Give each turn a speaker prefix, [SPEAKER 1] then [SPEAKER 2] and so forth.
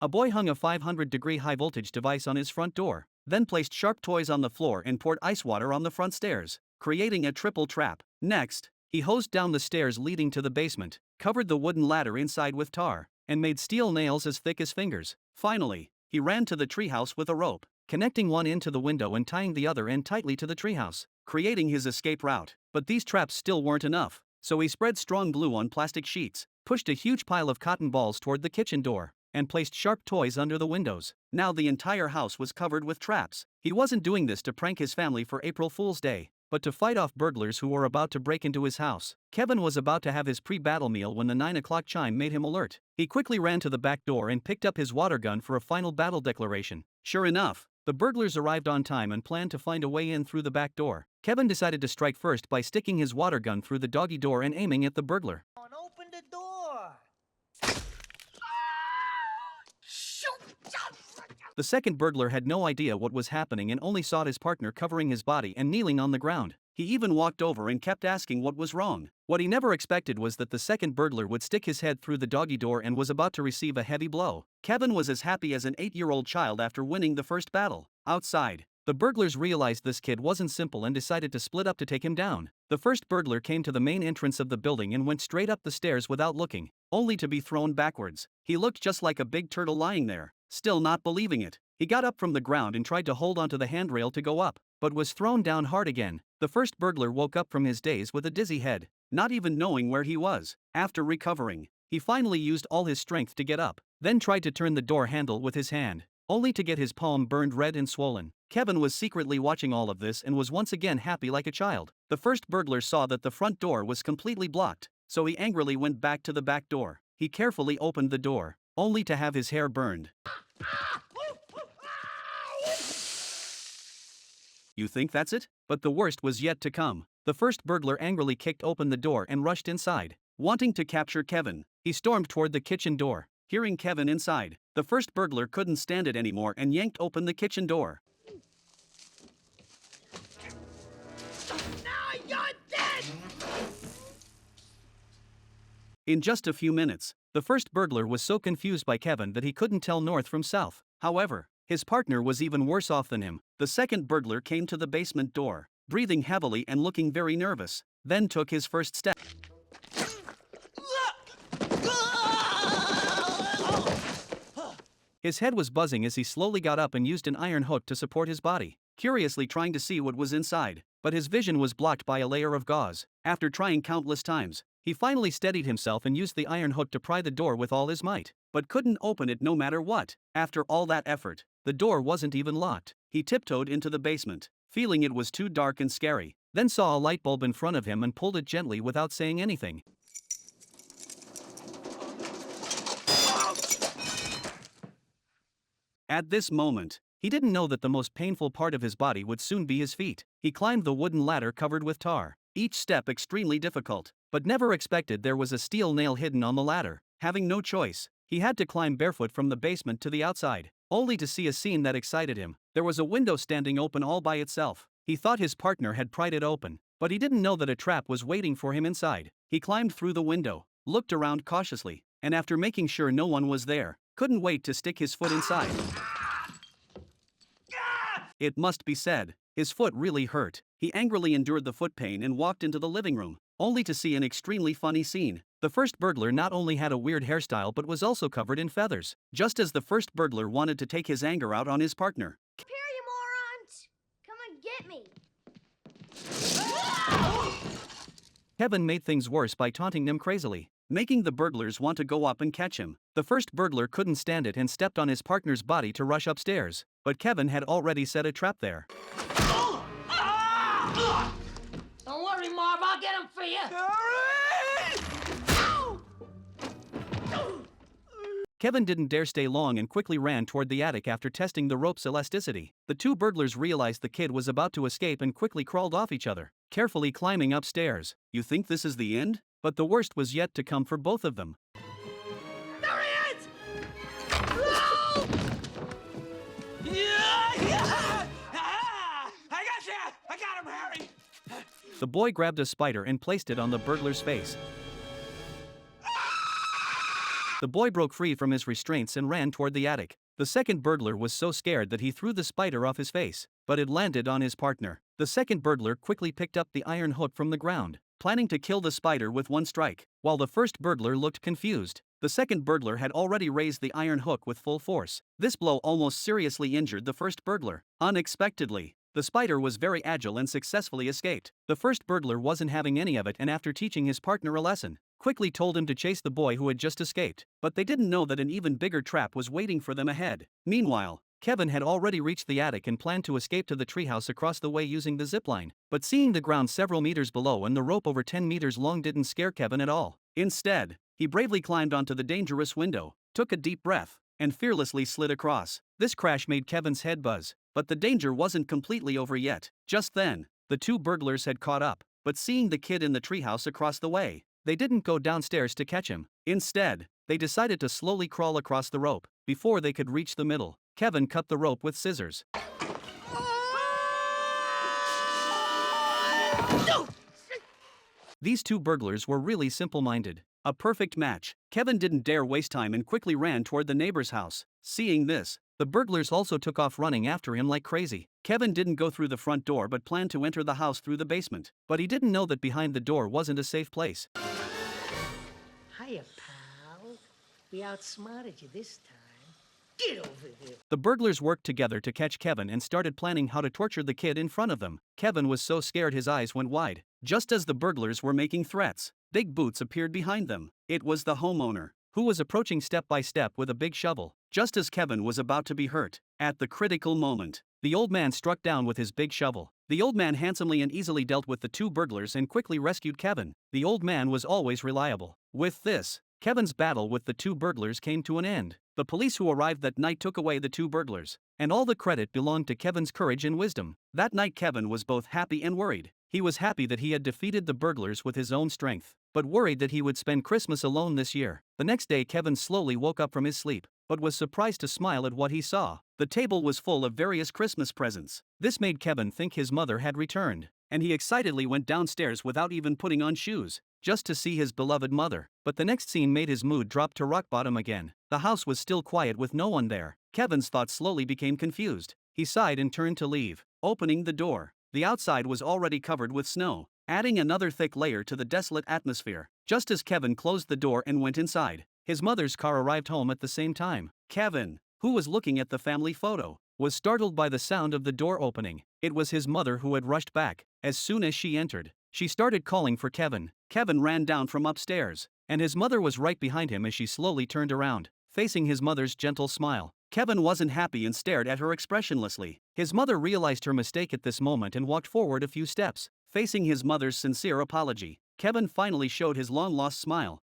[SPEAKER 1] A boy hung a 500-degree high-voltage device on his front door, then placed sharp toys on the floor and poured ice water on the front stairs, creating a triple trap. Next, he hosed down the stairs leading to the basement, covered the wooden ladder inside with tar, and made steel nails as thick as fingers. Finally, he ran to the treehouse with a rope, connecting one end to the window and tying the other end tightly to the treehouse, creating his escape route. But these traps still weren't enough, so he spread strong glue on plastic sheets, pushed a huge pile of cotton balls toward the kitchen door, and placed sharp toys under the windows. Now the entire house was covered with traps. He wasn't doing this to prank his family for April Fool's Day, but to fight off burglars who were about to break into his house. Kevin was about to have his pre-battle meal when the 9 o'clock chime made him alert. He quickly ran to the back door and picked up his water gun for a final battle declaration. Sure enough, the burglars arrived on time and planned to find a way in through the back door. Kevin decided to strike first by sticking his water gun through the doggy door and aiming at the burglar.
[SPEAKER 2] Open the door!
[SPEAKER 1] The second burglar had no idea what was happening and only saw his partner covering his body and kneeling on the ground. He even walked over and kept asking what was wrong. What he never expected was that the second burglar would stick his head through the doggy door and was about to receive a heavy blow. Kevin was as happy as an 8-year-old child after winning the first battle. Outside, the burglars realized this kid wasn't simple and decided to split up to take him down. The first burglar came to the main entrance of the building and went straight up the stairs without looking, only to be thrown backwards. He looked just like a big turtle lying there, still not believing it. He got up from the ground and tried to hold onto the handrail to go up, but was thrown down hard again. The first burglar woke up from his daze with a dizzy head, not even knowing where he was. After recovering, he finally used all his strength to get up, then tried to turn the door handle with his hand, only to get his palm burned red and swollen. Kevin was secretly watching all of this and was once again happy like a child. The first burglar saw that the front door was completely blocked, so he angrily went back to the back door. He carefully opened the door, only to have his hair burned. You think that's it? But the worst was yet to come. The first burglar angrily kicked open the door and rushed inside. Wanting to capture Kevin, he stormed toward the kitchen door. Hearing Kevin inside, the first burglar couldn't stand it anymore and yanked open the kitchen door.
[SPEAKER 2] Now you're dead!
[SPEAKER 1] In just a few minutes, the first burglar was so confused by Kevin that he couldn't tell north from south. However, his partner was even worse off than him. The second burglar came to the basement door, breathing heavily and looking very nervous, then took his first step. His head was buzzing as he slowly got up and used an iron hook to support his body, curiously trying to see what was inside, but his vision was blocked by a layer of gauze. After trying countless times, he finally steadied himself and used the iron hook to pry the door with all his might, but couldn't open it no matter what. After all that effort, the door wasn't even locked. He tiptoed into the basement, feeling it was too dark and scary, then saw a light bulb in front of him and pulled it gently without saying anything. At this moment, he didn't know that the most painful part of his body would soon be his feet. He climbed the wooden ladder covered with tar, each step extremely difficult, but never expected there was a steel nail hidden on the ladder. Having no choice, he had to climb barefoot from the basement to the outside, only to see a scene that excited him. There was a window standing open all by itself. He thought his partner had pried it open, but he didn't know that a trap was waiting for him inside. He climbed through the window, looked around cautiously, and after making sure no one was there, couldn't wait to stick his foot inside. It must be said, his foot really hurt. He angrily endured the foot pain and walked into the living room, only to see an extremely funny scene. The first burglar not only had a weird hairstyle but was also covered in feathers, just as the first burglar wanted to take his anger out on his partner.
[SPEAKER 3] Here, you morons! Come and get me!
[SPEAKER 1] Kevin made things worse by taunting them crazily, making the burglars want to go up and catch him. The first burglar couldn't stand it and stepped on his partner's body to rush upstairs, but Kevin had already set a trap there.
[SPEAKER 2] Don't worry, Marv, I'll get him for you!
[SPEAKER 1] Kevin didn't dare stay long and quickly ran toward the attic after testing the rope's elasticity. The two burglars realized the kid was about to escape and quickly crawled off each other, carefully climbing upstairs. You think this is the end? But the worst was yet to come for both of them.
[SPEAKER 2] There he is! No! Yeah! I got you! I got him, Harry!
[SPEAKER 1] The boy grabbed a spider and placed it on the burglar's face. The boy broke free from his restraints and ran toward the attic. The second burglar was so scared that he threw the spider off his face, but it landed on his partner. The second burglar quickly picked up the iron hook from the ground, planning to kill the spider with one strike, while the first burglar looked confused. The second burglar had already raised the iron hook with full force. This blow almost seriously injured the first burglar. Unexpectedly, the spider was very agile and successfully escaped. The first burglar wasn't having any of it, and after teaching his partner a lesson, quickly told him to chase the boy who had just escaped. But they didn't know that an even bigger trap was waiting for them ahead. Meanwhile, Kevin had already reached the attic and planned to escape to the treehouse across the way using the zipline. But seeing the ground several meters below and the rope over 10 meters long didn't scare Kevin at all. Instead, he bravely climbed onto the dangerous window, took a deep breath, and fearlessly slid across. This crash made Kevin's head buzz, but the danger wasn't completely over yet. Just then, the two burglars had caught up, but seeing the kid in the treehouse across the way, they didn't go downstairs to catch him. Instead, they decided to slowly crawl across the rope. Before they could reach the middle, Kevin cut the rope with scissors. These two burglars were really simple-minded. A perfect match. Kevin didn't dare waste time and quickly ran toward the neighbor's house. Seeing this, the burglars also took off running after him like crazy. Kevin didn't go through the front door but planned to enter the house through the basement. But he didn't know that behind the door wasn't a safe place.
[SPEAKER 4] Hiya, pal. We outsmarted you this time. Get over here.
[SPEAKER 1] The burglars worked together to catch Kevin and started planning how to torture the kid in front of them. Kevin was so scared his eyes went wide. Just as the burglars were making threats, big boots appeared behind them. It was the homeowner, who was approaching step by step with a big shovel. Just as Kevin was about to be hurt, at the critical moment, the old man struck down with his big shovel. The old man handsomely and easily dealt with the two burglars and quickly rescued Kevin. The old man was always reliable. With this, Kevin's battle with the two burglars came to an end. The police who arrived that night took away the two burglars, and all the credit belonged to Kevin's courage and wisdom. That night Kevin was both happy and worried. He was happy that he had defeated the burglars with his own strength, but worried that he would spend Christmas alone this year. The next day Kevin slowly woke up from his sleep, but was surprised to smile at what he saw. The table was full of various Christmas presents. This made Kevin think his mother had returned, and he excitedly went downstairs without even putting on shoes, just to see his beloved mother. But the next scene made his mood drop to rock bottom again. The house was still quiet with no one there. Kevin's thoughts slowly became confused. He sighed and turned to leave, opening the door. The outside was already covered with snow, adding another thick layer to the desolate atmosphere. Just as Kevin closed the door and went inside, his mother's car arrived home at the same time. Kevin, who was looking at the family photo, was startled by the sound of the door opening. It was his mother who had rushed back. As soon as she entered, she started calling for Kevin. Kevin ran down from upstairs, and his mother was right behind him as she slowly turned around, facing his mother's gentle smile. Kevin wasn't happy and stared at her expressionlessly. His mother realized her mistake at this moment and walked forward a few steps, facing his mother's sincere apology. Kevin finally showed his long-lost smile.